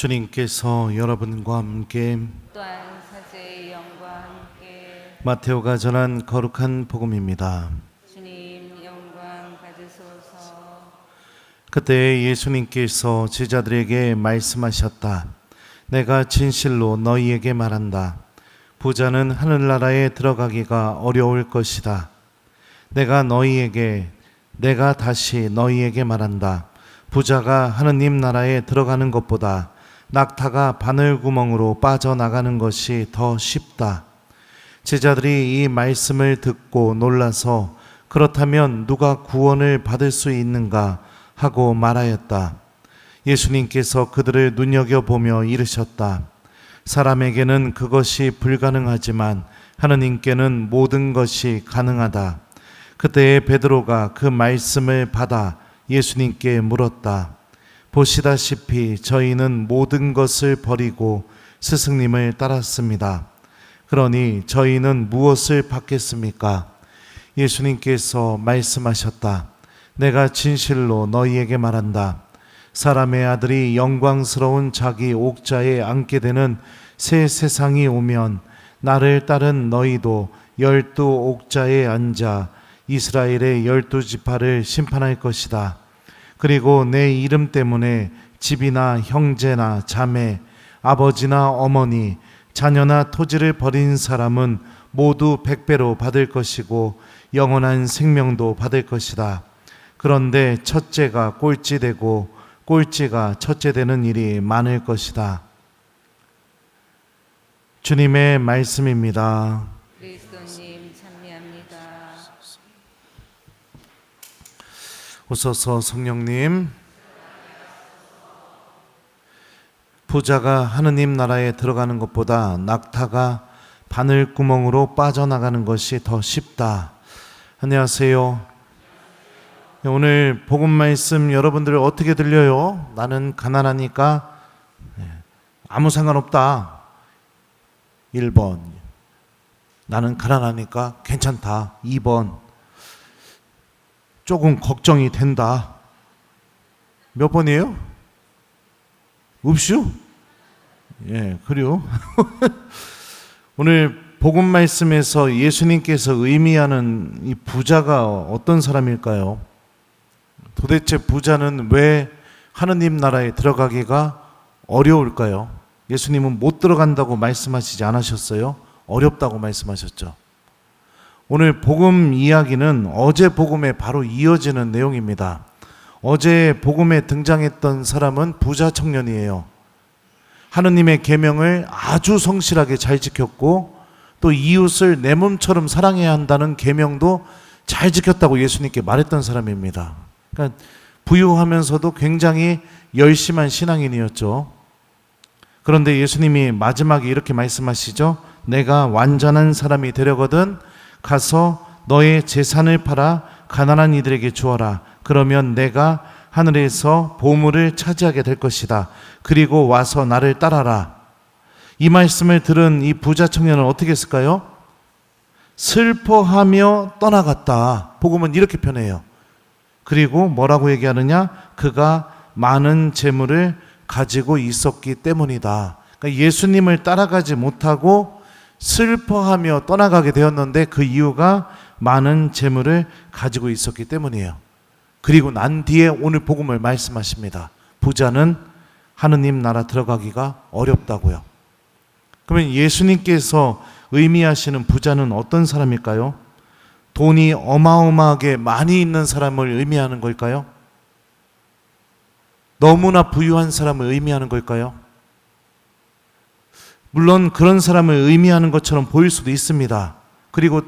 주님께서 여러분과 함께 또한 사제의 영과 함께 마테오가 전한 거룩한 복음입니다. 주님 영광 받으소서. 그때 예수님께서 제자들에게 말씀하셨다. 내가 진실로 너희에게 말한다. 부자는 하늘나라에 들어가기가 어려울 것이다. 내가 다시 너희에게 말한다. 부자가 하느님 나라에 들어가는 것보다 낙타가 바늘구멍으로 빠져나가는 것이 더 쉽다. 제자들이 이 말씀을 듣고 놀라서 그렇다면 누가 구원을 받을 수 있는가 하고 말하였다. 예수님께서 그들을 눈여겨보며 이르셨다. 사람에게는 그것이 불가능하지만 하느님께는 모든 것이 가능하다. 그때 베드로가 그 말씀을 받아 예수님께 물었다. 보시다시피 저희는 모든 것을 버리고 스승님을 따랐습니다. 그러니 저희는 무엇을 받겠습니까? 예수님께서 말씀하셨다. 내가 진실로 너희에게 말한다. 사람의 아들이 영광스러운 자기 옥좌에 앉게 되는 새 세상이 오면 나를 따른 너희도 12 옥좌에 앉아 이스라엘의 12지파를 심판할 것이다. 그리고 내 이름 때문에 집이나 형제나 자매, 아버지나 어머니, 자녀나 토지를 버린 사람은 모두 100배로 받을 것이고 영원한 생명도 받을 것이다. 그런데 첫째가 꼴찌되고 꼴찌가 첫째 되는 일이 많을 것이다. 주님의 말씀입니다. 그리스도님 찬미합니다. 오소서 성령님. 부자가 하느님 나라에 들어가는 것보다 낙타가 바늘구멍으로 빠져나가는 것이 더 쉽다. 안녕하세요. 오늘 복음 말씀 여러분들 어떻게 들려요? 나는 가난하니까 아무 상관없다. 1번. 나는 가난하니까 괜찮다. 2번. 조금 걱정이 된다. 몇 번이에요? 없슈? 예, 그래요. 오늘 복음 말씀에서 예수님께서 의미하는 이 부자가 어떤 사람일까요? 도대체 부자는 왜 하느님 나라에 들어가기가 어려울까요? 예수님은 못 들어간다고 말씀하시지 않으셨어요? 어렵다고 말씀하셨죠. 오늘 복음 이야기는 어제 복음에 바로 이어지는 내용입니다. 어제 복음에 등장했던 사람은 부자 청년이에요. 하느님의 계명을 아주 성실하게 잘 지켰고 또 이웃을 내 몸처럼 사랑해야 한다는 계명도 잘 지켰다고 예수님께 말했던 사람입니다. 그러니까 부유하면서도 굉장히 열심한 신앙인이었죠. 그런데 예수님이 마지막에 이렇게 말씀하시죠. 내가 완전한 사람이 되려거든 가서 너의 재산을 팔아 가난한 이들에게 주어라. 그러면 내가 하늘에서 보물을 차지하게 될 것이다. 그리고 와서 나를 따라라. 이 말씀을 들은 이 부자 청년은 어떻게 했을까요? 슬퍼하며 떠나갔다. 복음은 이렇게 표현해요. 그리고 뭐라고 얘기하느냐? 그가 많은 재물을 가지고 있었기 때문이다. 그러니까 예수님을 따라가지 못하고 슬퍼하며 떠나가게 되었는데 그 이유가 많은 재물을 가지고 있었기 때문이에요. 그리고 난 뒤에 오늘 복음을 말씀하십니다. 부자는 하느님 나라 들어가기가 어렵다고요. 그러면 예수님께서 의미하시는 부자는 어떤 사람일까요? 돈이 어마어마하게 많이 있는 사람을 의미하는 걸까요? 너무나 부유한 사람을 의미하는 걸까요? 물론 그런 사람을 의미하는 것처럼 보일 수도 있습니다. 그리고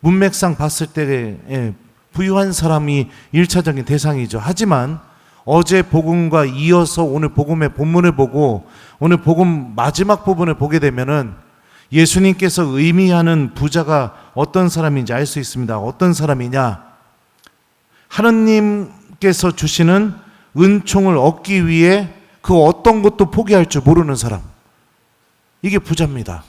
문맥상 봤을 때 부유한 사람이 1차적인 대상이죠. 하지만 어제 복음과 이어서 오늘 복음의 본문을 보고 오늘 복음 마지막 부분을 보게 되면은 예수님께서 의미하는 부자가 어떤 사람인지 알 수 있습니다. 어떤 사람이냐? 하느님께서 주시는 은총을 얻기 위해 그 어떤 것도 포기할 줄 모르는 사람. 이게 부자입니다.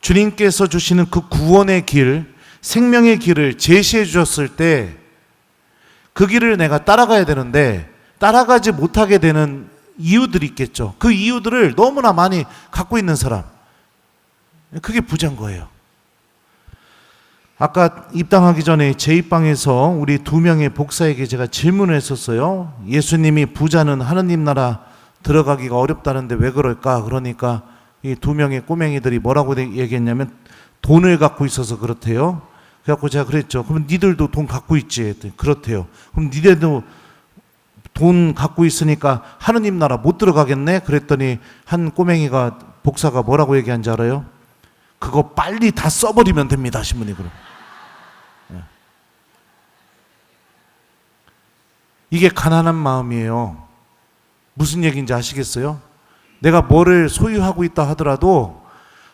주님께서 주시는 그 구원의 길, 생명의 길을 제시해 주셨을 때 그 길을 내가 따라가야 되는데 따라가지 못하게 되는 이유들이 있겠죠. 그 이유들을 너무나 많이 갖고 있는 사람, 그게 부자인 거예요. 아까 입당하기 전에 제 입방에서 우리 2명의 복사에게 제가 질문을 했었어요. 예수님이 부자는 하느님 나라 들어가기가 어렵다는데 왜 그럴까? 그러니까 이 2명의 꼬맹이들이 뭐라고 얘기했냐면 돈을 갖고 있어서 그렇대요. 그래갖고 제가 그랬죠. 그럼 니들도 돈 갖고 있지? 했더니 그렇대요. 그럼 니들도 돈 갖고 있으니까 하느님 나라 못 들어가겠네? 그랬더니 한 꼬맹이가, 복사가 뭐라고 얘기한지 알아요? 그거 빨리 다 써버리면 됩니다. 신부님. 그럼 이게 가난한 마음이에요. 무슨 얘기인지 아시겠어요? 내가 뭐를 소유하고 있다 하더라도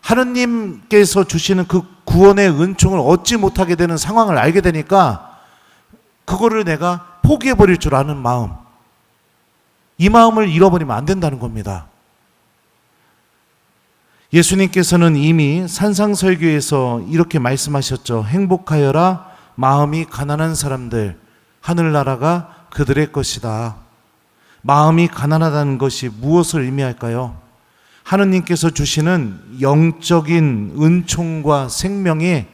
하느님께서 주시는 그 구원의 은총을 얻지 못하게 되는 상황을 알게 되니까 그거를 내가 포기해버릴 줄 아는 마음, 이 마음을 잃어버리면 안 된다는 겁니다. 예수님께서는 이미 산상설교에서 이렇게 말씀하셨죠. 행복하여라 마음이 가난한 사람들, 하늘나라가 그들의 것이다. 마음이 가난하다는 것이 무엇을 의미할까요? 하느님께서 주시는 영적인 은총과 생명이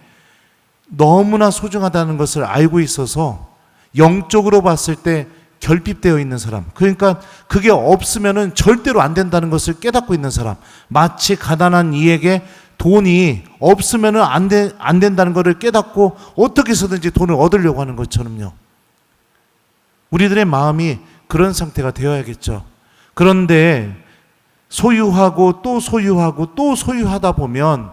너무나 소중하다는 것을 알고 있어서 영적으로 봤을 때 결핍되어 있는 사람, 그러니까 그게 없으면은 절대로 안 된다는 것을 깨닫고 있는 사람, 마치 가난한 이에게 돈이 없으면은 안 된다는 것을 깨닫고 어떻게 해서든지 돈을 얻으려고 하는 것처럼요. 우리들의 마음이 그런 상태가 되어야겠죠. 그런데 소유하고 또 소유하고 또 소유하다 보면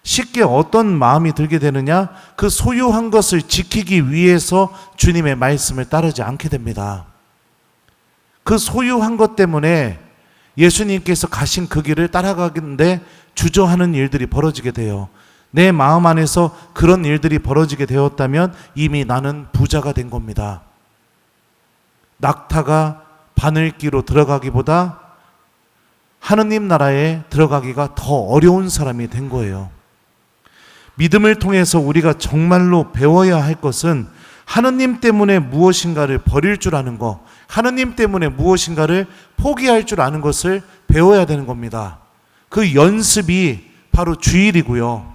쉽게 어떤 마음이 들게 되느냐? 그 소유한 것을 지키기 위해서 주님의 말씀을 따르지 않게 됩니다. 그 소유한 것 때문에 예수님께서 가신 그 길을 따라가는데 주저하는 일들이 벌어지게 돼요. 내 마음 안에서 그런 일들이 벌어지게 되었다면 이미 나는 부자가 된 겁니다. 낙타가 바늘기로 들어가기보다 하느님 나라에 들어가기가 더 어려운 사람이 된 거예요. 믿음을 통해서 우리가 정말로 배워야 할 것은 하느님 때문에 무엇인가를 버릴 줄 아는 것, 하느님 때문에 무엇인가를 포기할 줄 아는 것을 배워야 되는 겁니다. 그 연습이 바로 주일이고요.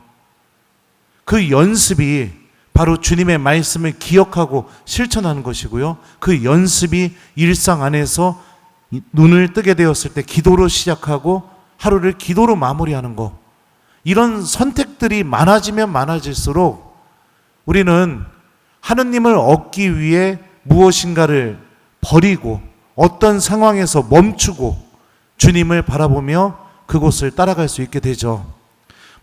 그 연습이 바로 주님의 말씀을 기억하고 실천하는 것이고요. 그 연습이 일상 안에서 눈을 뜨게 되었을 때 기도로 시작하고 하루를 기도로 마무리하는 것, 이런 선택들이 많아지면 많아질수록 우리는 하느님을 얻기 위해 무엇인가를 버리고 어떤 상황에서 멈추고 주님을 바라보며 그곳을 따라갈 수 있게 되죠.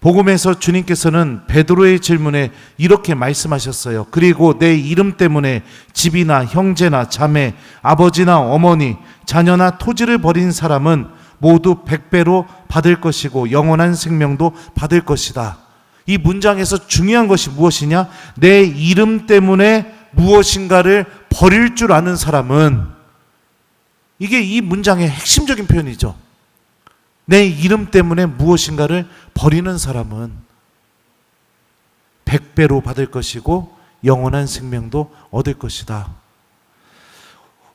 복음에서 주님께서는 베드로의 질문에 이렇게 말씀하셨어요. 그리고 내 이름 때문에 집이나 형제나 자매, 아버지나 어머니, 자녀나 토지를 버린 사람은 모두 100배로 받을 것이고 영원한 생명도 받을 것이다. 이 문장에서 중요한 것이 무엇이냐? 내 이름 때문에 무엇인가를 버릴 줄 아는 사람은, 이게 이 문장의 핵심적인 표현이죠. 내 이름 때문에 무엇인가를 버리는 사람은 100배로 받을 것이고 영원한 생명도 얻을 것이다.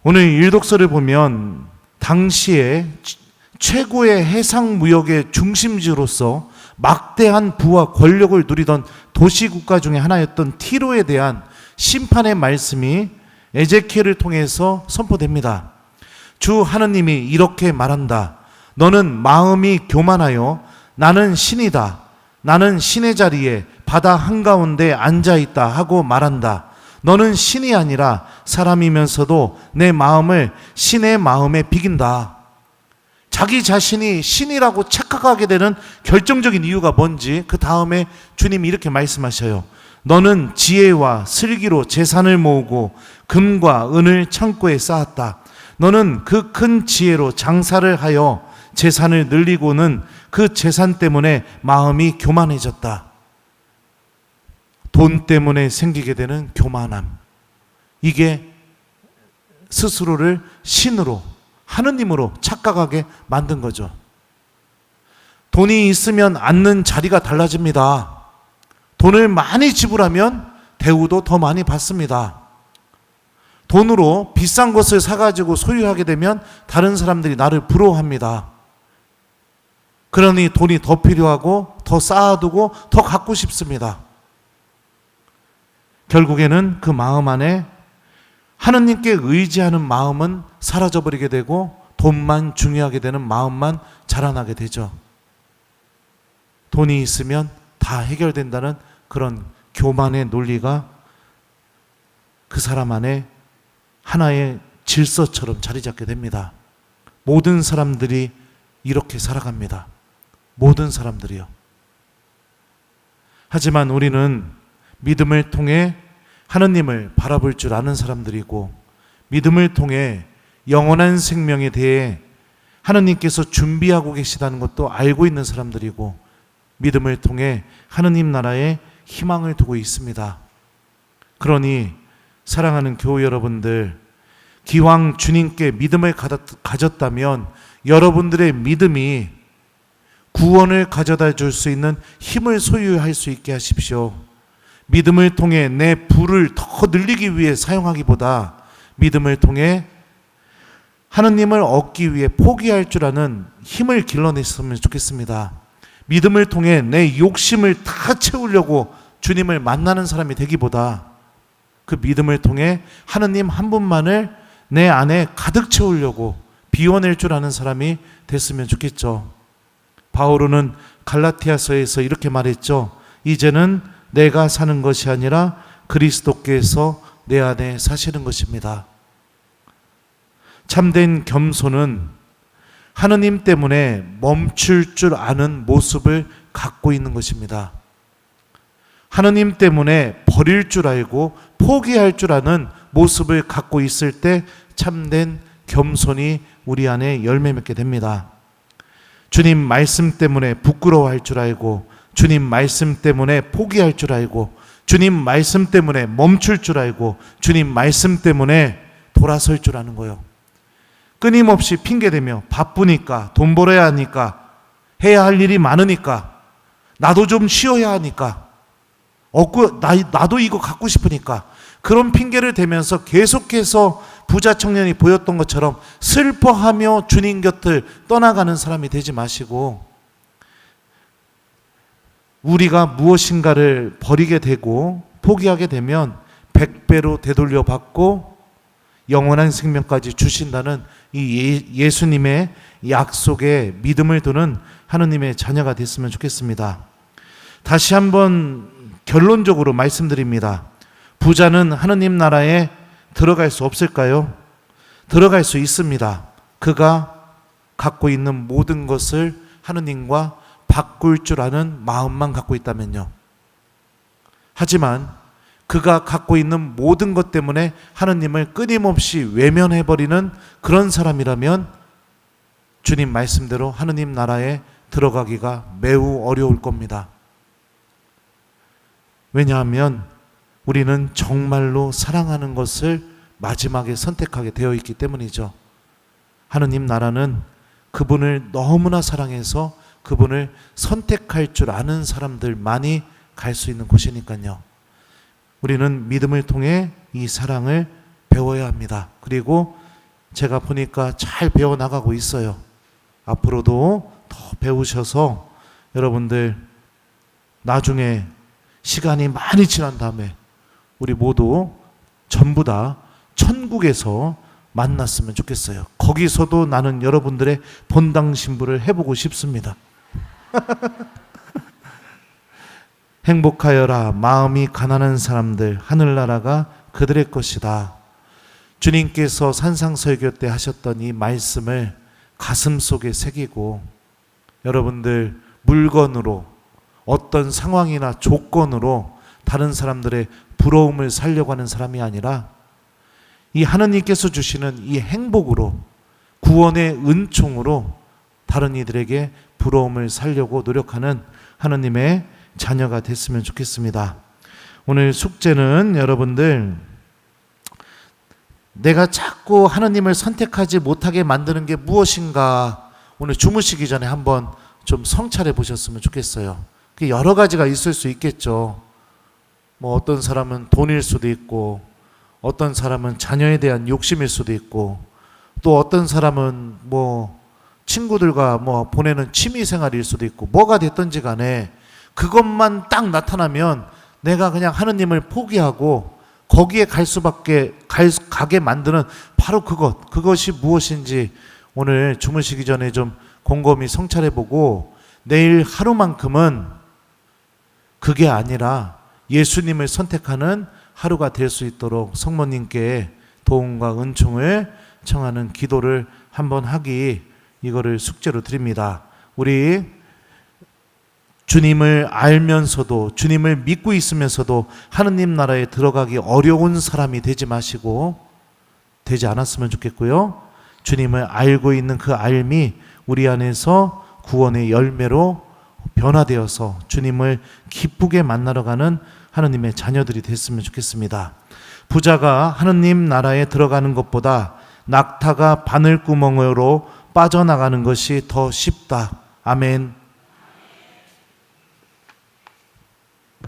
오늘 일독서를 보면 당시에 최고의 해상무역의 중심지로서 막대한 부와 권력을 누리던 도시국가 중에 하나였던 티로에 대한 심판의 말씀이 에제키엘을 통해서 선포됩니다. 주 하느님이 이렇게 말한다. 너는 마음이 교만하여 나는 신이다, 나는 신의 자리에 바다 한가운데 앉아있다 하고 말한다. 너는 신이 아니라 사람이면서도 내 마음을 신의 마음에 비긴다. 자기 자신이 신이라고 착각하게 되는 결정적인 이유가 뭔지 그 다음에 주님이 이렇게 말씀하셔요. 너는 지혜와 슬기로 재산을 모으고 금과 은을 창고에 쌓았다. 너는 그 큰 지혜로 장사를 하여 재산을 늘리고는 그 재산 때문에 마음이 교만해졌다. 돈 때문에 생기게 되는 교만함, 이게 스스로를 신으로, 하느님으로 착각하게 만든 거죠. 돈이 있으면 앉는 자리가 달라집니다. 돈을 많이 지불하면 대우도 더 많이 받습니다. 돈으로 비싼 것을 사가지고 소유하게 되면 다른 사람들이 나를 부러워합니다. 그러니 돈이 더 필요하고 더 쌓아두고 더 갖고 싶습니다. 결국에는 그 마음 안에 하느님께 의지하는 마음은 사라져버리게 되고 돈만 중요하게 되는 마음만 자라나게 되죠. 돈이 있으면 다 해결된다는 그런 교만의 논리가 그 사람 안에 하나의 질서처럼 자리 잡게 됩니다. 모든 사람들이 이렇게 살아갑니다. 모든 사람들이요. 하지만 우리는 믿음을 통해 하느님을 바라볼 줄 아는 사람들이고, 믿음을 통해 영원한 생명에 대해 하느님께서 준비하고 계시다는 것도 알고 있는 사람들이고, 믿음을 통해 하느님 나라에 희망을 두고 있습니다. 그러니 사랑하는 교우 여러분들, 기왕 주님께 믿음을 가졌다면 여러분들의 믿음이 구원을 가져다 줄 수 있는 힘을 소유할 수 있게 하십시오. 믿음을 통해 내 부를 더 늘리기 위해 사용하기보다 믿음을 통해 하느님을 얻기 위해 포기할 줄 아는 힘을 길러냈으면 좋겠습니다. 믿음을 통해 내 욕심을 다 채우려고 주님을 만나는 사람이 되기보다 그 믿음을 통해 하느님 한 분만을 내 안에 가득 채우려고 비워낼 줄 아는 사람이 됐으면 좋겠죠. 바오로는 갈라티아서에서 이렇게 말했죠. 이제는 내가 사는 것이 아니라 그리스도께서 내 안에 사시는 것입니다. 참된 겸손은 하느님 때문에 멈출 줄 아는 모습을 갖고 있는 것입니다. 하느님 때문에 버릴 줄 알고 포기할 줄 아는 모습을 갖고 있을 때 참된 겸손이 우리 안에 열매 맺게 됩니다. 주님 말씀 때문에 부끄러워할 줄 알고, 주님 말씀 때문에 포기할 줄 알고, 주님 말씀 때문에 멈출 줄 알고, 주님 말씀 때문에 돌아설 줄 아는 거예요. 끊임없이 핑계대며 바쁘니까, 돈 벌어야 하니까, 해야 할 일이 많으니까, 나도 좀 쉬어야 하니까, 나도 이거 갖고 싶으니까, 그런 핑계를 대면서 계속해서 부자 청년이 보였던 것처럼 슬퍼하며 주님 곁을 떠나가는 사람이 되지 마시고, 우리가 무엇인가를 버리게 되고 포기하게 되면 100배로 되돌려 받고 영원한 생명까지 주신다는 이 예수님의 약속에 믿음을 두는 하느님의 자녀가 됐으면 좋겠습니다. 다시 한번 결론적으로 말씀드립니다. 부자는 하느님 나라에 들어갈 수 없을까요? 들어갈 수 있습니다. 그가 갖고 있는 모든 것을 하느님과 바꿀 줄 아는 마음만 갖고 있다면요. 하지만 그가 갖고 있는 모든 것 때문에 하느님을 끊임없이 외면해버리는 그런 사람이라면 주님 말씀대로 하느님 나라에 들어가기가 매우 어려울 겁니다. 왜냐하면 우리는 정말로 사랑하는 것을 마지막에 선택하게 되어 있기 때문이죠. 하느님 나라는 그분을 너무나 사랑해서 그분을 선택할 줄 아는 사람들만이 갈 수 있는 곳이니까요. 우리는 믿음을 통해 이 사랑을 배워야 합니다. 그리고 제가 보니까 잘 배워나가고 있어요. 앞으로도 더 배우셔서 여러분들 나중에 시간이 많이 지난 다음에 우리 모두 전부 다 천국에서 만났으면 좋겠어요. 거기서도 나는 여러분들의 본당 신부를 해보고 싶습니다. 행복하여라 마음이 가난한 사람들, 하늘나라가 그들의 것이다. 주님께서 산상설교 때 하셨던 이 말씀을 가슴속에 새기고 여러분들 물건으로 어떤 상황이나 조건으로 다른 사람들의 부러움을 살려고 하는 사람이 아니라 이 하느님께서 주시는 이 행복으로, 구원의 은총으로 다른 이들에게 부러움을 살려고 노력하는 하느님의 자녀가 됐으면 좋겠습니다. 오늘 숙제는 여러분들, 내가 자꾸 하느님을 선택하지 못하게 만드는 게 무엇인가 오늘 주무시기 전에 한번 좀 성찰해 보셨으면 좋겠어요. 그게 여러 가지가 있을 수 있겠죠. 뭐 어떤 사람은 돈일 수도 있고, 어떤 사람은 자녀에 대한 욕심일 수도 있고, 또 어떤 사람은 친구들과 보내는 취미 생활일 수도 있고, 뭐가 됐든지 간에 그것만 딱 나타나면 내가 그냥 하느님을 포기하고 거기에 갈 수밖에 가게 만드는 바로 그것이 무엇인지 오늘 주무시기 전에 좀 곰곰이 성찰해보고, 내일 하루만큼은 그게 아니라 예수님을 선택하는 하루가 될 수 있도록 성모님께 도움과 은총을 청하는 기도를 한번 하기, 이거를 숙제로 드립니다. 우리 주님을 알면서도, 주님을 믿고 있으면서도 하느님 나라에 들어가기 어려운 사람이 되지 마시고, 되지 않았으면 좋겠고요. 주님을 알고 있는 그 알미 우리 안에서 구원의 열매로 변화되어서 주님을 기쁘게 만나러 가는 하느님의 자녀들이 됐으면 좋겠습니다. 부자가 하느님 나라에 들어가는 것보다 낙타가 바늘구멍으로 빠져나가는 것이 더 쉽다. 아멘.